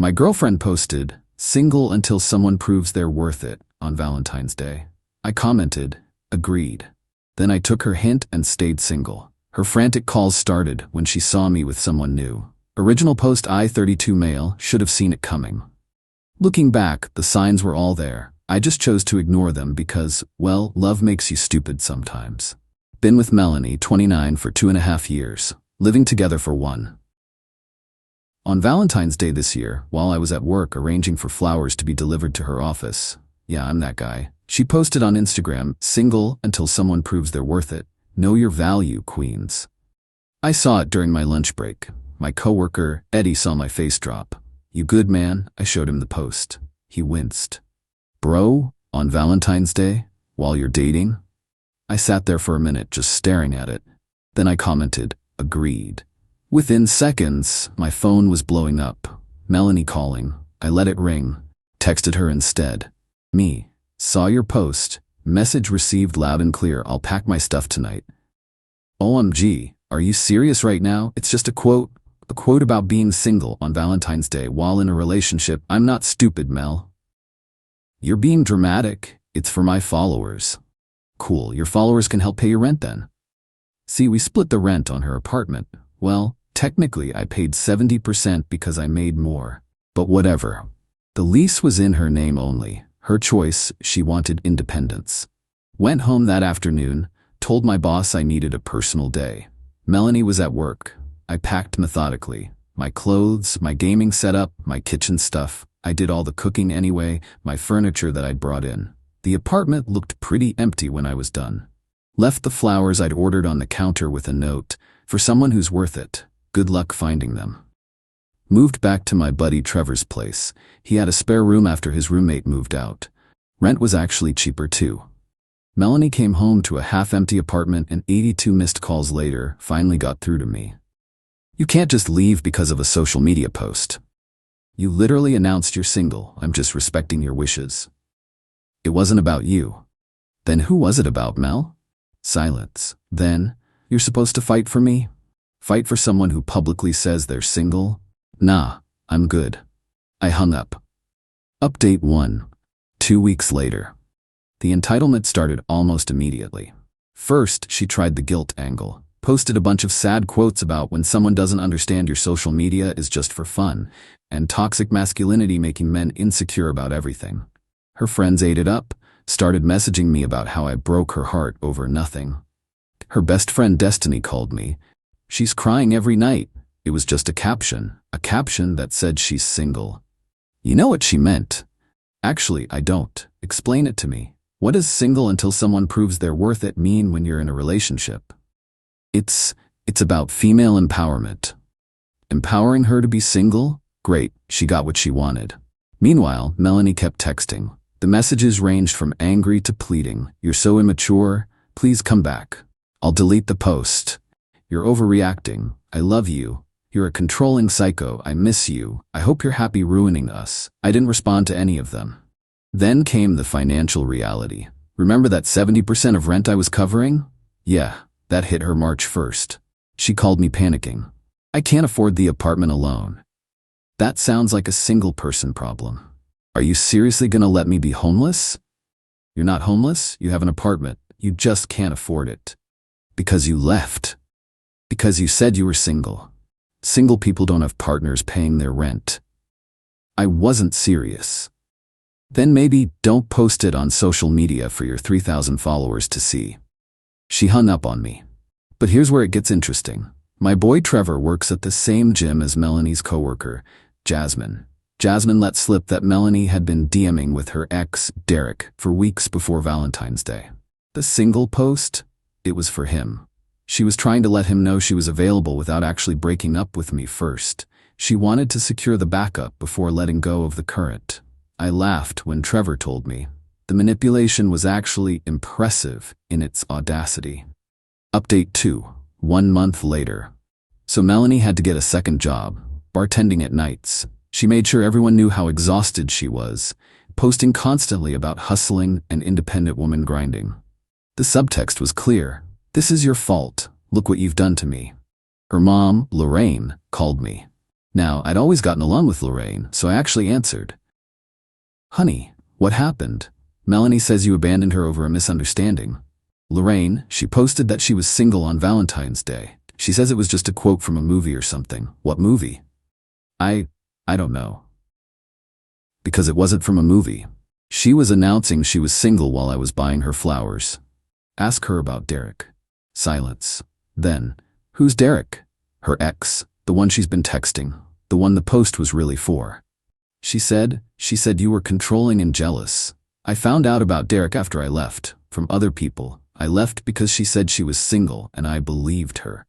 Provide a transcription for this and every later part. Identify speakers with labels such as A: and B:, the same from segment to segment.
A: My girlfriend posted, "Single until someone proves they're worth it," on Valentine's Day. I commented, "Agreed." Then I took her hint and stayed single. Her frantic calls started when she saw me with someone new. Original post: I 32 male, should have seen it coming. Looking back, the signs were all there. I just chose to ignore them because, well, love makes you stupid sometimes. Been with Melanie, 29, for 2.5 years, living together for 1. On Valentine's Day this year, while I was at work arranging for flowers to be delivered to her office, yeah, I'm that guy, she posted on Instagram, "Single until someone proves they're worth it. Know your value, queens." I saw it during my lunch break. My coworker, Eddie, saw my face drop. "You good, man?" I showed him the post. He winced. "Bro, on Valentine's Day, while you're dating?" I sat there for a minute just staring at it. Then I commented, "Agreed." Within seconds, my phone was blowing up. Melanie calling. I let it ring. Texted her instead. "Me. Saw your post. Message received loud and clear. I'll pack my stuff tonight." OMG, are you serious right now? It's just a quote. A quote about being single on Valentine's Day while in a relationship. I'm not stupid, Mel. You're being dramatic. It's for my followers. Cool, your followers can help pay your rent then. See, we split the rent on her apartment. Well, technically I paid 70% because I made more. But whatever. The lease was in her name only. Her choice, she wanted independence. Went home that afternoon, told my boss I needed a personal day. Melanie was at work. I packed methodically. My clothes, my gaming setup, my kitchen stuff. I did all the cooking anyway, my furniture that I'd brought in. The apartment looked pretty empty when I was done. Left the flowers I'd ordered on the counter with a note, "For someone who's worth it. Good luck finding them." Moved back to my buddy Trevor's place. He had a spare room after his roommate moved out. Rent was actually cheaper too. Melanie came home to a half-empty apartment and 82 missed calls later finally got through to me. "You can't just leave because of a social media post. You literally announced you're single. I'm just respecting your wishes." It wasn't about you. Then who was it about, Mel? Silence. Then, "You're supposed to fight for me? Fight for someone who publicly says they're single? Nah, I'm good." I hung up. Update 1. 2 weeks later. The entitlement started almost immediately. First, she tried the guilt angle. Posted a bunch of sad quotes about when someone doesn't understand your social media is just for fun, and toxic masculinity making men insecure about everything. Her friends ate it up, started messaging me about how I broke her heart over nothing. Her best friend Destiny called me. "She's crying every night." It was just a caption that said she's single. You know what she meant? Actually, I don't. Explain it to me. What does single until someone proves they're worth it mean when you're in a relationship? It's about female empowerment. Empowering her to be single? Great, she got what she wanted. Meanwhile, Melanie kept texting. The messages ranged from angry to pleading. "You're so immature. Please come back. I'll delete the post. You're overreacting. I love you. You're a controlling psycho. I miss you. I hope you're happy ruining us." I didn't respond to any of them. Then came the financial reality. Remember that 70% of rent I was covering? Yeah, that hit her March 1st. She called me panicking. "I can't afford the apartment alone." That sounds like a single person problem. Are you seriously gonna let me be homeless? You're not homeless, you have an apartment. You just can't afford it. Because you left. Because you said you were single. Single people don't have partners paying their rent. I wasn't serious. Then maybe don't post it on social media for your 3,000 followers to see. She hung up on me. But here's where it gets interesting. My boy Trevor works at the same gym as Melanie's coworker, Jasmine. Jasmine let slip that Melanie had been DMing with her ex, Derek, for weeks before Valentine's Day. The single post? It was for him. She was trying to let him know she was available without actually breaking up with me first. She wanted to secure the backup before letting go of the current. I laughed when Trevor told me. The manipulation was actually impressive in its audacity. Update 2. 1 month later. So Melanie had to get a second job, bartending at nights. She made sure everyone knew how exhausted she was, posting constantly about hustling and independent woman grinding. The subtext was clear. "This is your fault. Look what you've done to me." Her mom, Lorraine, called me. Now, I'd always gotten along with Lorraine, so I actually answered. Honey, what happened? Melanie says you abandoned her over a misunderstanding. Lorraine, she posted that she was single on Valentine's Day. She says it was just a quote from a movie or something. What movie? I don't know. Because it wasn't from a movie. She was announcing she was single while I was buying her flowers. Ask her about Derek. Silence. Then, who's Derek? Her ex, the one she's been texting, the one the post was really for. She said you were controlling and jealous. I found out about Derek after I left, from other people. I left because she said she was single and I believed her.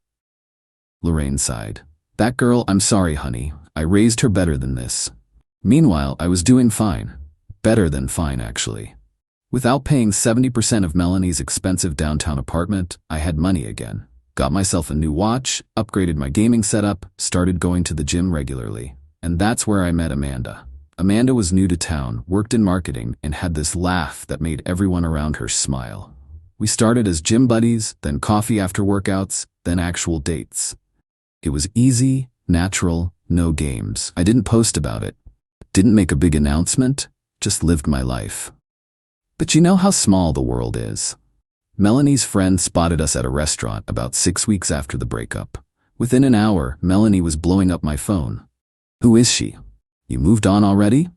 A: Lorraine sighed. That girl, I'm sorry, honey. I raised her better than this. Meanwhile, I was doing fine. Better than fine, actually. Without paying 70% of Melanie's expensive downtown apartment, I had money again. Got myself a new watch, upgraded my gaming setup, started going to the gym regularly. And that's where I met Amanda. Amanda was new to town, worked in marketing, and had this laugh that made everyone around her smile. We started as gym buddies, then coffee after workouts, then actual dates. It was easy, natural, no games. I didn't post about it. Didn't make a big announcement, just lived my life. But you know how small the world is. Melanie's friend spotted us at a restaurant about 6 weeks after the breakup. Within an hour, Melanie was blowing up my phone. Who is she? You moved on already?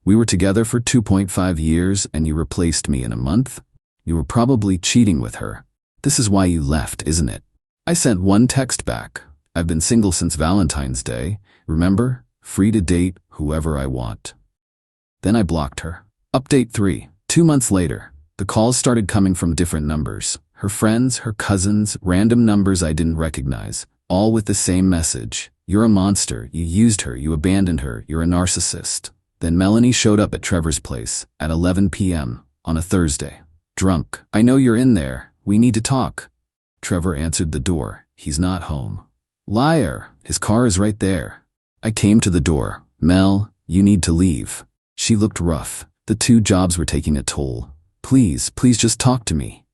A: We were together for 2.5 years and you replaced me in a month? You were probably cheating with her. This is why you left, isn't it? I sent one text back. I've been single since Valentine's Day. Remember? Free to date whoever I want. Then I blocked her. Update 3. 2 months later, the calls started coming from different numbers. Her friends, her cousins, random numbers I didn't recognize, all with the same message. You're a monster, you used her, you abandoned her, you're a narcissist. Then Melanie showed up at Trevor's place at 11 p.m. on a Thursday. Drunk. I know you're in there. We need to talk. Trevor answered the door. He's not home. Liar. His car is right there. I came to the door. Mel, you need to leave. She looked rough. The 2 jobs were taking a toll. Please just talk to me.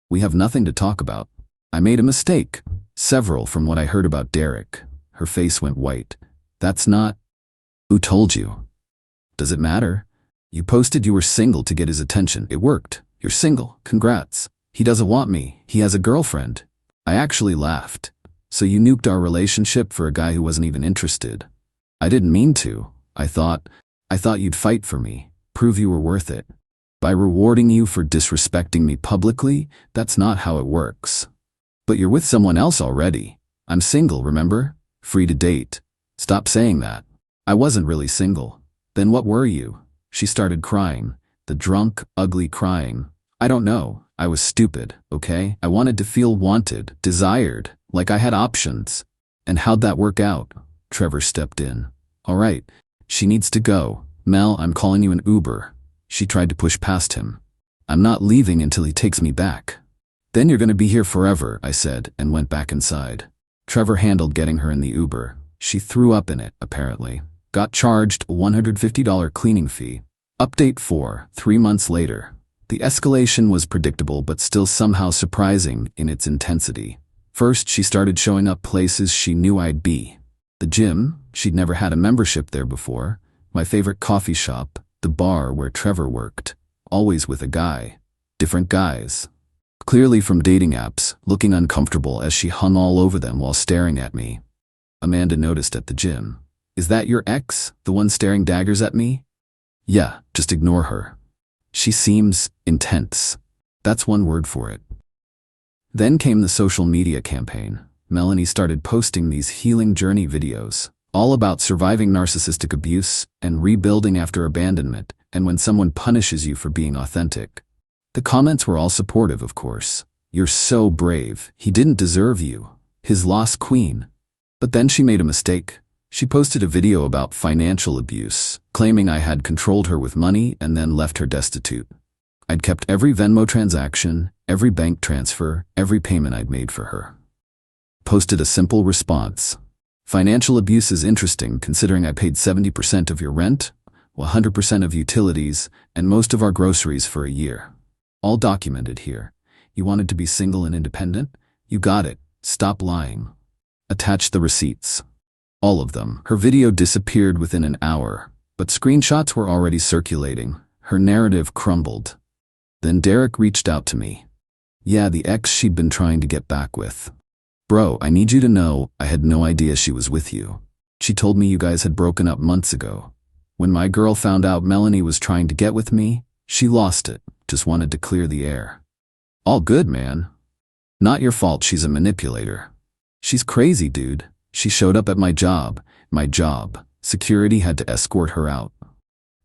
A: We have nothing to talk about. I made a mistake. Several from what I heard about Derek. Her face went white. That's not... Who told you? Does it matter? You posted you were single to get his attention. It worked. You're single. Congrats. He doesn't want me. He has a girlfriend. I actually laughed. So you nuked our relationship for a guy who wasn't even interested. I didn't mean to. I thought you'd fight for me. Prove you were worth it. By rewarding you for disrespecting me publicly, that's not how it works. But you're with someone else already. I'm single, remember? Free to date. Stop saying that. I wasn't really single. Then what were you? She started crying. The drunk, ugly crying. I don't know. I was stupid, okay? I wanted to feel wanted, desired, like I had options. And how'd that work out? Trevor stepped in. All right. She needs to go. Mel, I'm calling you an Uber. She tried to push past him. I'm not leaving until he takes me back. Then you're going to be here forever, I said, and went back inside. Trevor handled getting her in the Uber. She threw up in it, apparently. Got charged a $150 cleaning fee. Update 4, 3 months later. The escalation was predictable but still somehow surprising in its intensity. First, she started showing up places she knew I'd be. The gym, she'd never had a membership there before. My favorite coffee shop, the bar where Trevor worked. Always with a guy. Different guys. Clearly from dating apps, looking uncomfortable as she hung all over them while staring at me. Amanda noticed at the gym. Is that your ex, the one staring daggers at me? Yeah, just ignore her. She seems intense. That's one word for it. Then came the social media campaign. Melanie started posting these healing journey videos, all about surviving narcissistic abuse and rebuilding after abandonment and when someone punishes you for being authentic. The comments were all supportive, of course. You're so brave. He didn't deserve you. His lost queen. But then she made a mistake. She posted a video about financial abuse, claiming I had controlled her with money and then left her destitute. I'd kept every Venmo transaction, every bank transfer, every payment I'd made for her. Posted a simple response. Financial abuse is interesting considering I paid 70% of your rent, 100% of utilities, and most of our groceries for a year. All documented here. You wanted to be single and independent? You got it. Stop lying. Attach the receipts. All of them. Her video disappeared within an hour, but screenshots were already circulating. Her narrative crumbled. Then Derek reached out to me. Yeah, the ex she'd been trying to get back with. Bro, I need you to know, I had no idea she was with you. She told me you guys had broken up months ago. When my girl found out Melanie was trying to get with me, she lost it, just wanted to clear the air. All good, man. Not your fault she's a manipulator. She's crazy, dude. She showed up at my job. Security had to escort her out.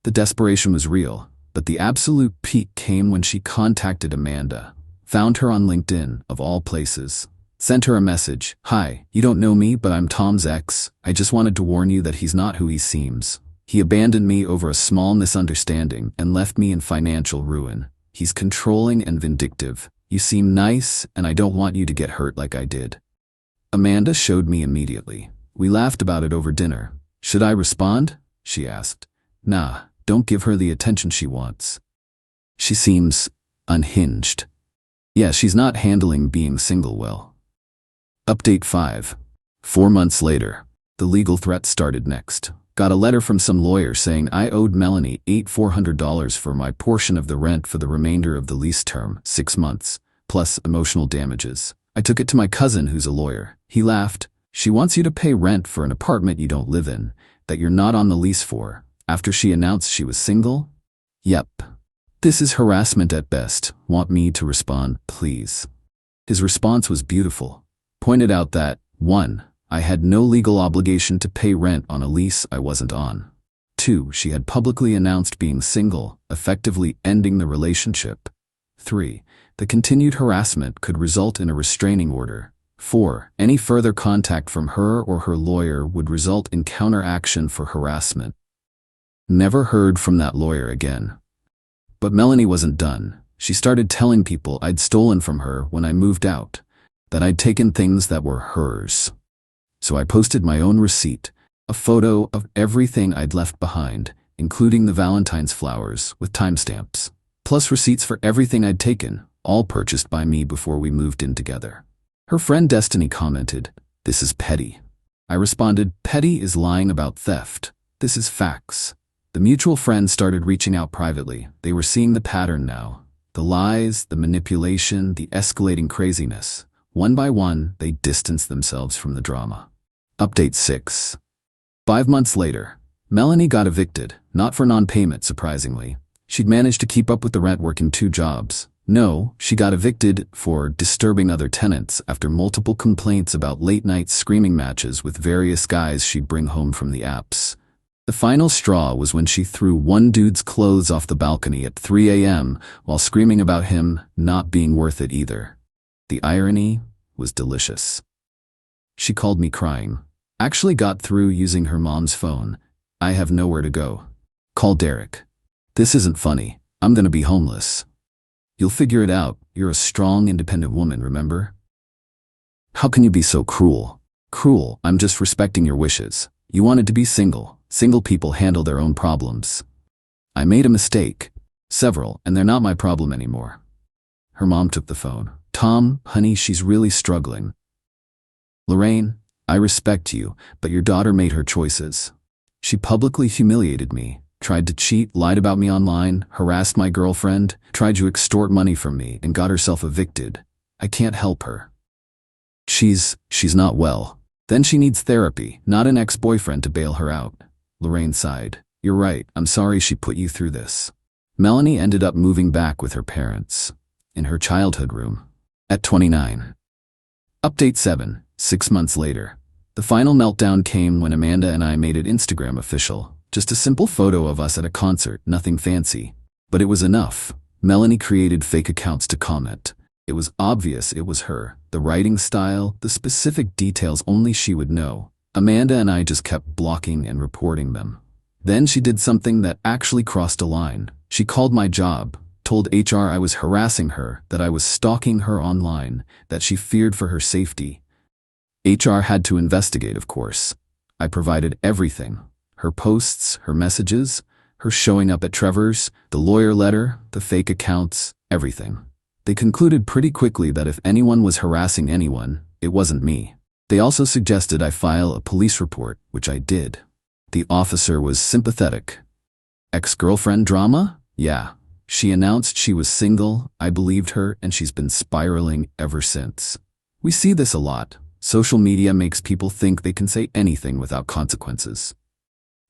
A: The desperation was real, but the absolute peak came when she contacted Amanda. Found her on LinkedIn, of all places. Sent her a message. Hi, you don't know me, but I'm Tom's ex. I just wanted to warn you that he's not who he seems. He abandoned me over a small misunderstanding and left me in financial ruin. He's controlling and vindictive. You seem nice, and I don't want you to get hurt like I did. Amanda showed me immediately. We laughed about it over dinner. Should I respond? She asked. Nah, don't give her the attention she wants. She seems unhinged. Yeah, she's not handling being single well. Update 5. 4 months later. The legal threat started next. Got a letter from some lawyer saying I owed Melanie $400 for my portion of the rent for the remainder of the lease term, 6 months, plus emotional damages. I took it to my cousin who's a lawyer. He laughed. She wants you to pay rent for an apartment you don't live in, that you're not on the lease for, after she announced she was single? Yep. This is harassment at best. Want me to respond, please? His response was beautiful. Pointed out that, 1. I had no legal obligation to pay rent on a lease I wasn't on. 2. She had publicly announced being single, effectively ending the relationship. 3. The continued harassment could result in a restraining order. 4. Any further contact from her or her lawyer would result in counteraction for harassment. Never heard from that lawyer again. But Melanie wasn't done. She started telling people I'd stolen from her when I moved out, that I'd taken things that were hers. So I posted my own receipt, a photo of everything I'd left behind, including the Valentine's flowers with timestamps, plus receipts for everything I'd taken, all purchased by me before we moved in together. Her friend Destiny commented, "This is petty." I responded, "Petty is lying about theft. This is facts." The mutual friends started reaching out privately. They were seeing the pattern now. The lies, the manipulation, the escalating craziness. One by one, they distanced themselves from the drama. Update 6. 5 months later, Melanie got evicted, not for non-payment, surprisingly. She'd managed to keep up with the rent working 2 jobs. No, she got evicted for disturbing other tenants after multiple complaints about late-night screaming matches with various guys she'd bring home from the apps. The final straw was when she threw one dude's clothes off the balcony at 3 a.m. while screaming about him not being worth it either. The irony was delicious. She called me crying. Actually got through using her mom's phone. I have nowhere to go. Call Derek. This isn't funny. I'm gonna be homeless. You'll figure it out. You're a strong, independent woman, remember? How can you be so cruel? Cruel, I'm just respecting your wishes. You wanted to be single. Single people handle their own problems. I made a mistake. Several, and they're not my problem anymore. Her mom took the phone. Tom, honey, she's really struggling. Lorraine, I respect you, but your daughter made her choices. She publicly humiliated me, tried to cheat, lied about me online, harassed my girlfriend, tried to extort money from me, and got herself evicted. I can't help her. She's not well. Then she needs therapy, not an ex-boyfriend to bail her out. Lorraine sighed. You're right, I'm sorry she put you through this. Melanie ended up moving back with her parents, in her childhood room, at 29. Update 7. 6 months later. The final meltdown came when Amanda and I made it Instagram official. Just a simple photo of us at a concert, nothing fancy. But it was enough. Melanie created fake accounts to comment. It was obvious it was her. The writing style, the specific details only she would know. Amanda and I just kept blocking and reporting them. Then she did something that actually crossed a line. She called my job, told HR I was harassing her, that I was stalking her online, that she feared for her safety. HR had to investigate, of course. I provided everything. Her posts, her messages, her showing up at Trevor's, the lawyer letter, the fake accounts, everything. They concluded pretty quickly that if anyone was harassing anyone, it wasn't me. They also suggested I file a police report, which I did. The officer was sympathetic. Ex-girlfriend drama? Yeah. She announced she was single, I believed her, and she's been spiraling ever since. We see this a lot. Social media makes people think they can say anything without consequences.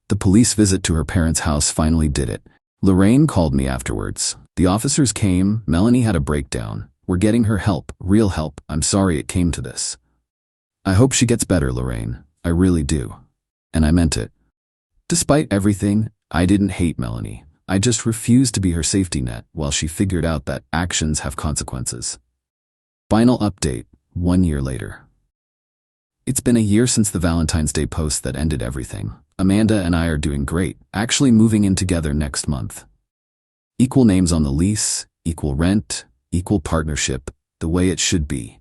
A: The police visit to her parents' house finally did it. Lorraine called me afterwards. The officers came, Melanie had a breakdown. We're getting her help, real help. I'm sorry it came to this. I hope she gets better, Lorraine. I really do. And I meant it. Despite everything, I didn't hate Melanie. I just refused to be her safety net while she figured out that actions have consequences. Final update, 1 year later. It's been a year since the Valentine's Day post that ended everything. Amanda and I are doing great, actually moving in together next month. Equal names on the lease, equal rent, equal partnership, the way it should be.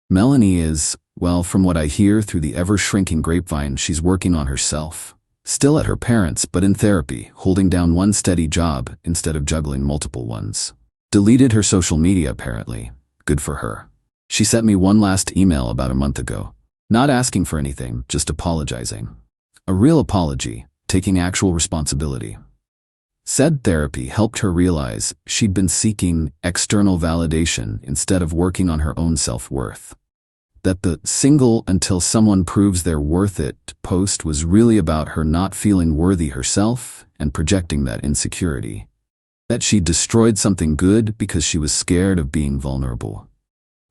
A: Melanie is, well, from what I hear through the ever-shrinking grapevine, she's working on herself. Still at her parents', but in therapy, holding down one steady job instead of juggling multiple ones. Deleted her social media apparently. Good for her. She sent me one last email about a month ago. Not asking for anything, just apologizing. A real apology, taking actual responsibility. Said therapy helped her realize she'd been seeking external validation instead of working on her own self-worth. That the single until someone proves they're worth it post was really about her not feeling worthy herself and projecting that insecurity. That she destroyed something good because she was scared of being vulnerable.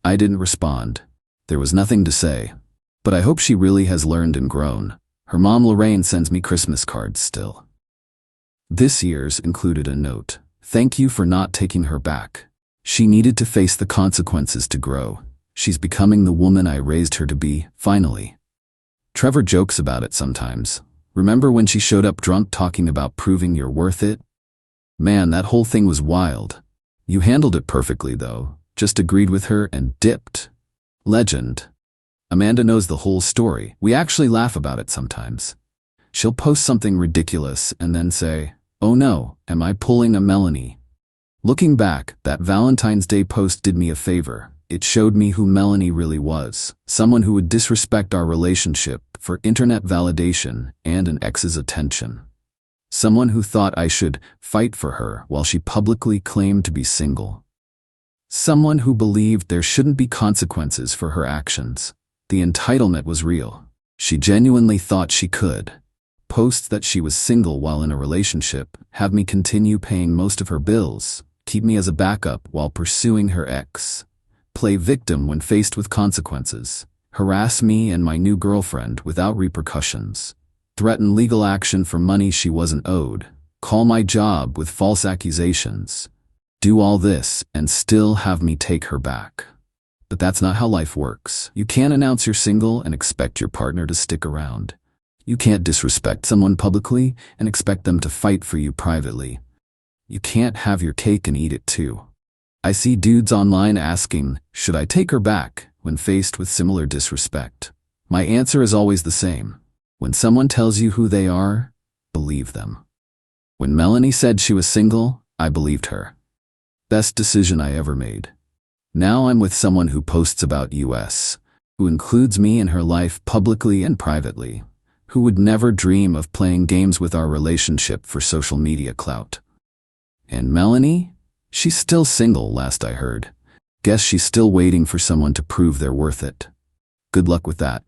A: I didn't respond. There was nothing to say. But I hope she really has learned and grown. Her mom Lorraine sends me Christmas cards still. This year's included a note. Thank you for not taking her back. She needed to face the consequences to grow. She's becoming the woman I raised her to be, finally. Trevor jokes about it sometimes. Remember when she showed up drunk talking about proving you're worth it? Man, that whole thing was wild. You handled it perfectly though. Just agreed with her and dipped. Legend. Amanda knows the whole story. We actually laugh about it sometimes. She'll post something ridiculous and then say, "Oh no, am I pulling a Melanie?" Looking back, that Valentine's Day post did me a favor. It showed me who Melanie really was. Someone who would disrespect our relationship for internet validation and an ex's attention. Someone who thought I should fight for her while she publicly claimed to be single. Someone who believed there shouldn't be consequences for her actions. The entitlement was real. She genuinely thought she could. Post that she was single while in a relationship, have me continue paying most of her bills, keep me as a backup while pursuing her ex, play victim when faced with consequences, harass me and my new girlfriend without repercussions, threaten legal action for money she wasn't owed, call my job with false accusations, do all this and still have me take her back. But that's not how life works. You can't announce you're single and expect your partner to stick around. You can't disrespect someone publicly and expect them to fight for you privately. You can't have your cake and eat it too. I see dudes online asking, should I take her back, when faced with similar disrespect? My answer is always the same. When someone tells you who they are, believe them. When Melanie said she was single, I believed her. Best decision I ever made. Now I'm with someone who posts about us, who includes me in her life publicly and privately, who would never dream of playing games with our relationship for social media clout. And Melanie? She's still single, last I heard. Guess she's still waiting for someone to prove they're worth it. Good luck with that.